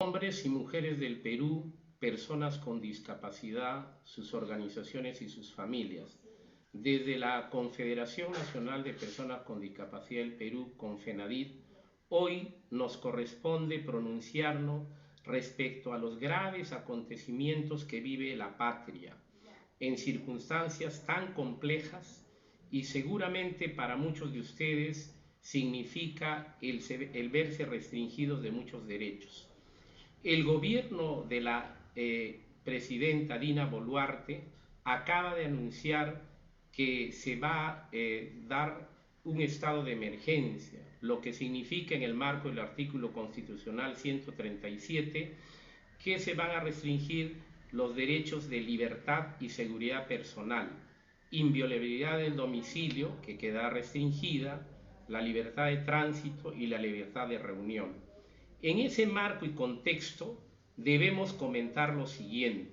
Hombres y mujeres del Perú, personas con discapacidad, sus organizaciones y sus familias. Desde la Confederación Nacional de Personas con Discapacidad del Perú, Confenadid, hoy nos corresponde pronunciarnos respecto a los graves acontecimientos que vive la patria en circunstancias tan complejas y seguramente para muchos de ustedes significa el verse restringidos de muchos derechos. El gobierno de la presidenta Dina Boluarte acaba de anunciar que se va a dar un estado de emergencia, lo que significa en el marco del artículo constitucional 137 que se van a restringir los derechos de libertad y seguridad personal, inviolabilidad del domicilio, que queda restringida, la libertad de tránsito y la libertad de reunión. En ese marco y contexto debemos comentar lo siguiente.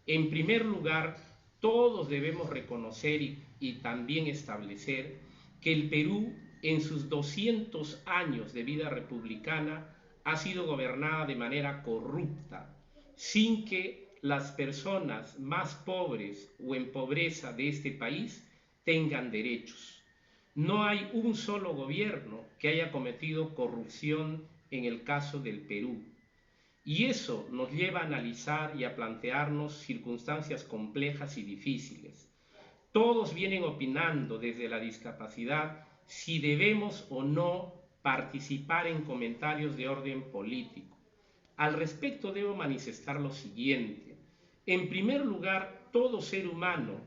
En primer lugar, todos debemos reconocer y también establecer que el Perú, en sus 200 años de vida republicana, ha sido gobernada de manera corrupta, sin que las personas más pobres o en pobreza de este país tengan derechos. No hay un solo gobierno que haya cometido corrupción en el caso del Perú. Y eso nos lleva a analizar y a plantearnos circunstancias complejas y difíciles. Todos vienen opinando desde la discapacidad si debemos o no participar en comentarios de orden político. Al respecto debo manifestar lo siguiente. En primer lugar, todo ser humano,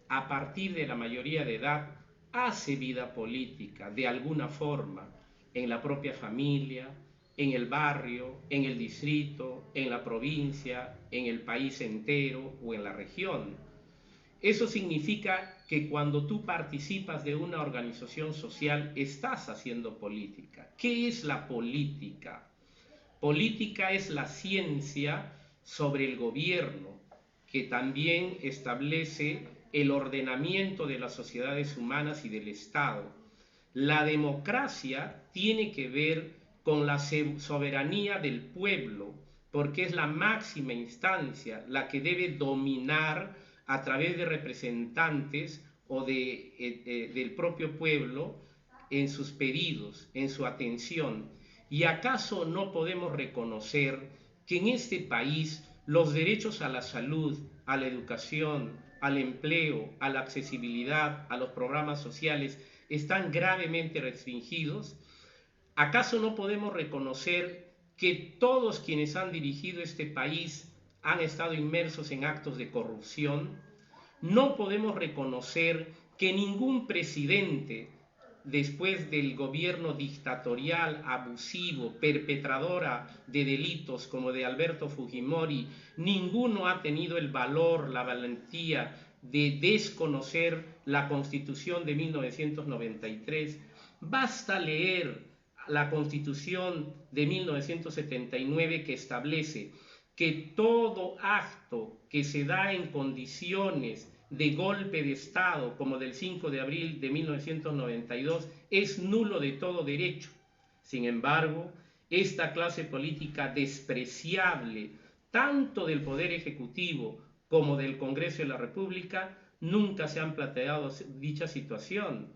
a partir de la mayoría de edad, hace vida política de alguna forma, en la propia familia, en el barrio, en el distrito, en la provincia, en el país entero o en la región. Eso significa que cuando tú participas de una organización social, estás haciendo política. ¿Qué es la política? Política es la ciencia sobre el gobierno, que también establece el ordenamiento de las sociedades humanas y del Estado. La democracia tiene que ver con la soberanía del pueblo, porque es la máxima instancia la que debe dominar a través de representantes o del propio pueblo en sus pedidos, en su atención. ¿Y acaso no podemos reconocer que en este país los derechos a la salud, a la educación, al empleo, a la accesibilidad, a los programas sociales están gravemente restringidos? ¿Acaso no podemos reconocer que todos quienes han dirigido este país han estado inmersos en actos de corrupción? No podemos reconocer que ningún presidente, después del gobierno dictatorial, abusivo, perpetradora de delitos como de Alberto Fujimori, ninguno ha tenido el valor, la valentía de desconocer la Constitución de 1993. Basta leer la Constitución de 1979 que establece que todo acto que se da en condiciones de golpe de Estado, como del 5 de abril de 1992, es nulo de todo derecho. Sin embargo, esta clase política despreciable, tanto del Poder Ejecutivo como del Congreso de la República, nunca se han planteado dicha situación.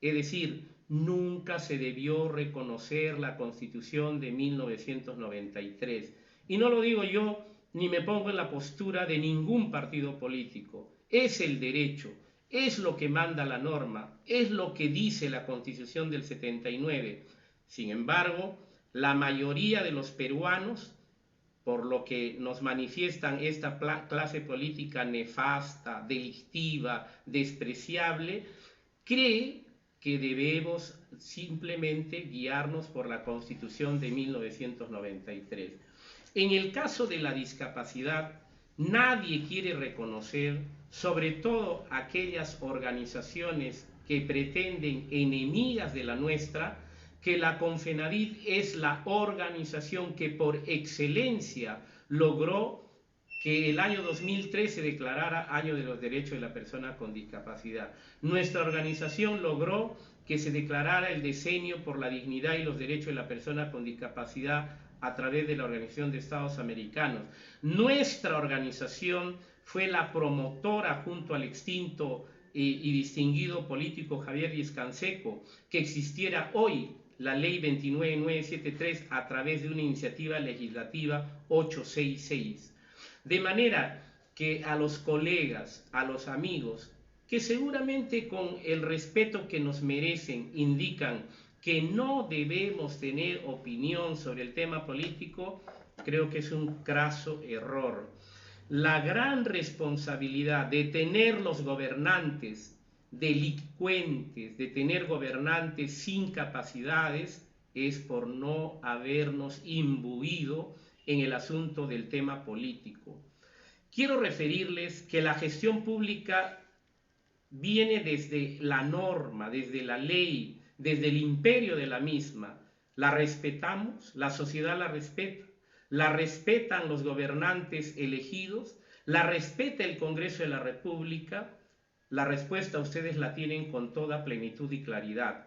Es decir, nunca se debió reconocer la Constitución de 1993. Y no lo digo yo, ni me pongo en la postura de ningún partido político. Es el derecho, es lo que manda la norma, es lo que dice la Constitución del 79. Sin embargo, la mayoría de los peruanos, por lo que nos manifiestan esta clase política nefasta, delictiva, despreciable, cree que debemos simplemente guiarnos por la Constitución de 1993. En el caso de la discapacidad, nadie quiere reconocer, sobre todo aquellas organizaciones que pretenden enemigas de la nuestra, que la Confenadid es la organización que por excelencia logró que el año 2013 se declarara Año de los Derechos de la Persona con Discapacidad. Nuestra organización logró que se declarara el Decenio por la Dignidad y los Derechos de la Persona con Discapacidad a través de la Organización de Estados Americanos. Nuestra organización fue la promotora junto al extinto y distinguido político Javier Díez Canseco que existiera hoy la ley 29973 a través de una iniciativa legislativa 866. De manera que a los colegas, a los amigos, que seguramente con el respeto que nos merecen indican que no debemos tener opinión sobre el tema político, creo que es un craso error. La gran responsabilidad de tener los gobernantes delincuentes, de tener gobernantes sin capacidades, es por no habernos imbuido en el asunto del tema político. Quiero referirles que la gestión pública viene desde la norma, desde la ley, desde el imperio de la misma. La respetamos, la sociedad la respetan los gobernantes elegidos, la respeta el Congreso de la República. La respuesta ustedes la tienen con toda plenitud y claridad.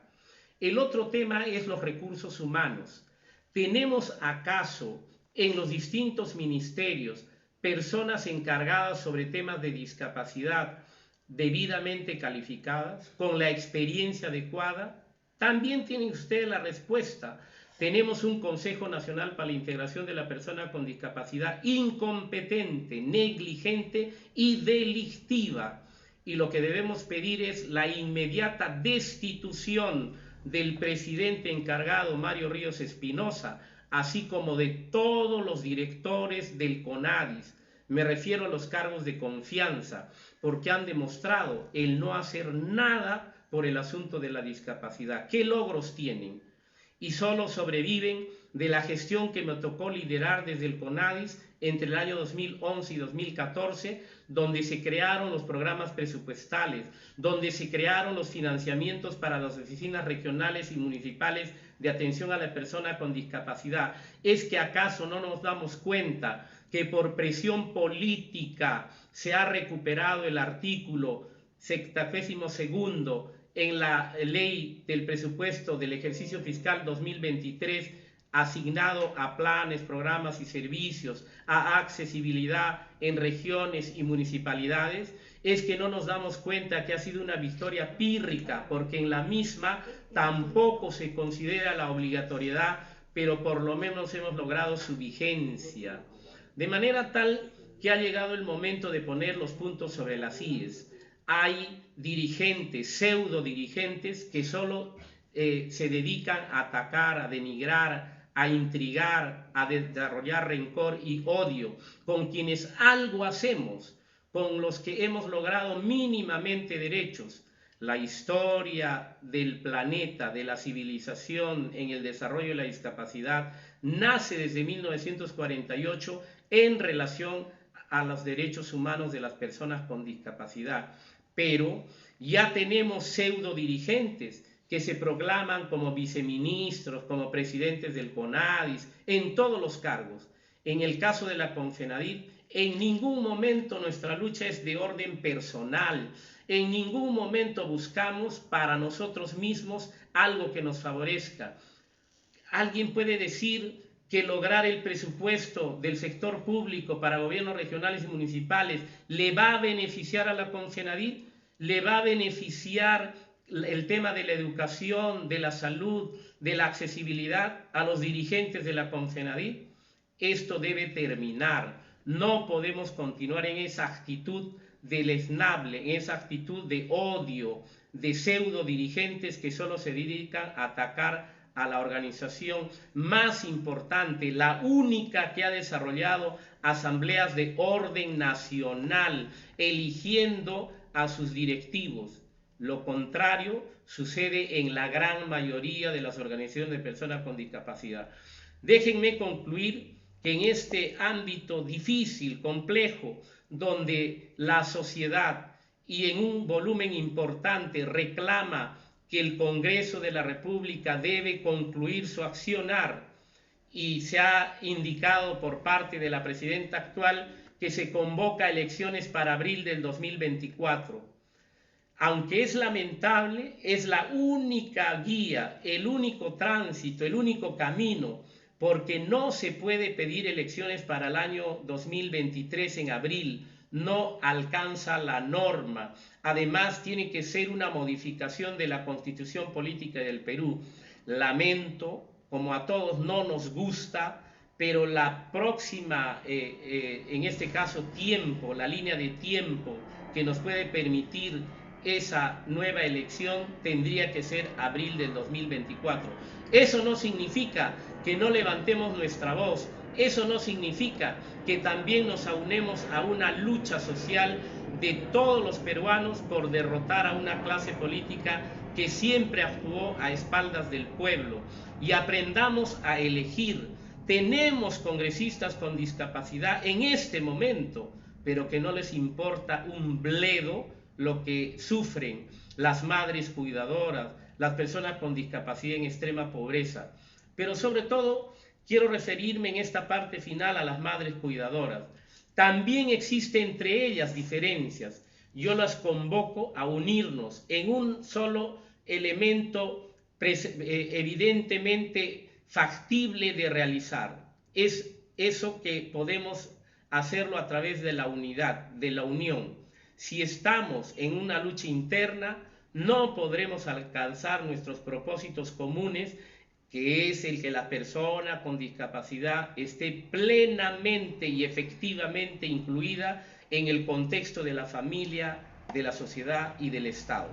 El otro tema es los recursos humanos. ¿Tenemos acaso en los distintos ministerios personas encargadas sobre temas de discapacidad debidamente calificadas, con la experiencia adecuada? También tienen ustedes la respuesta. Tenemos un Consejo Nacional para la Integración de la Persona con Discapacidad incompetente, negligente y delictiva. Y lo que debemos pedir es la inmediata destitución del presidente encargado, Mario Ríos Espinosa, así como de todos los directores del CONADIS. Me refiero a los cargos de confianza, porque han demostrado el no hacer nada por el asunto de la discapacidad. ¿Qué logros tienen? Y solo sobreviven de la gestión que me tocó liderar desde el CONADIS entre el año 2011 y 2014, donde se crearon los programas presupuestales, donde se crearon los financiamientos para las oficinas regionales y municipales de atención a la persona con discapacidad. ¿Es que acaso no nos damos cuenta que por presión política se ha recuperado el artículo 72º en la ley del presupuesto del ejercicio fiscal 2023, asignado a planes, programas y servicios, a accesibilidad en regiones y municipalidades? Es que no nos damos cuenta que ha sido una victoria pírrica, porque en la misma tampoco se considera la obligatoriedad, pero por lo menos hemos logrado su vigencia. De manera tal que ha llegado el momento de poner los puntos sobre las íes. Hay dirigentes, pseudo dirigentes, que solo se dedican a atacar, a denigrar, a intrigar, a desarrollar rencor y odio con quienes algo hacemos, con los que hemos logrado mínimamente derechos. La historia del planeta, de la civilización en el desarrollo de la discapacidad, nace desde 1948 en relación a los derechos humanos de las personas con discapacidad. Pero ya tenemos pseudo dirigentes que se proclaman como viceministros, como presidentes del CONADIS, en todos los cargos. En el caso de la CONFENADIT, en ningún momento nuestra lucha es de orden personal, en ningún momento buscamos para nosotros mismos algo que nos favorezca. Alguien puede decir que lograr el presupuesto del sector público para gobiernos regionales y municipales le va a beneficiar a la CONFENADIT, le va a beneficiar el tema de la educación, de la salud, de la accesibilidad a los dirigentes de la CONFENADIT. Esto debe terminar. No podemos continuar en esa actitud deleznable, en esa actitud de odio, de pseudo dirigentes que solo se dedican a atacar a la organización más importante, la única que ha desarrollado asambleas de orden nacional, eligiendo a sus directivos. Lo contrario sucede en la gran mayoría de las organizaciones de personas con discapacidad. Déjenme concluir que en este ámbito difícil, complejo, donde la sociedad y en un volumen importante reclama que el Congreso de la República debe concluir su accionar, y se ha indicado por parte de la presidenta actual que se convoca elecciones para abril del 2024. Aunque es lamentable, es la única guía, el único tránsito, el único camino porque no se puede pedir elecciones para el año 2023 en abril, no alcanza la norma. Además, tiene que ser una modificación de la Constitución Política del Perú. Lamento, como a todos no nos gusta, pero la próxima, en este caso tiempo, la línea de tiempo que nos puede permitir esa nueva elección tendría que ser abril del 2024. Eso no significa que no levantemos nuestra voz, eso no significa que también nos aunemos a una lucha social de todos los peruanos por derrotar a una clase política que siempre actuó a espaldas del pueblo, y aprendamos a elegir. Tenemos congresistas con discapacidad en este momento, pero que no les importa un bledo lo que sufren las madres cuidadoras, las personas con discapacidad en extrema pobreza. Pero sobre todo quiero referirme en esta parte final a las madres cuidadoras. También existe entre ellas diferencias. Yo las convoco a unirnos en un solo elemento evidentemente factible de realizar. Es eso que podemos hacerlo a través de la unidad, de la unión. Si estamos en una lucha interna, no podremos alcanzar nuestros propósitos comunes, que es el que la persona con discapacidad esté plenamente y efectivamente incluida en el contexto de la familia, de la sociedad y del Estado.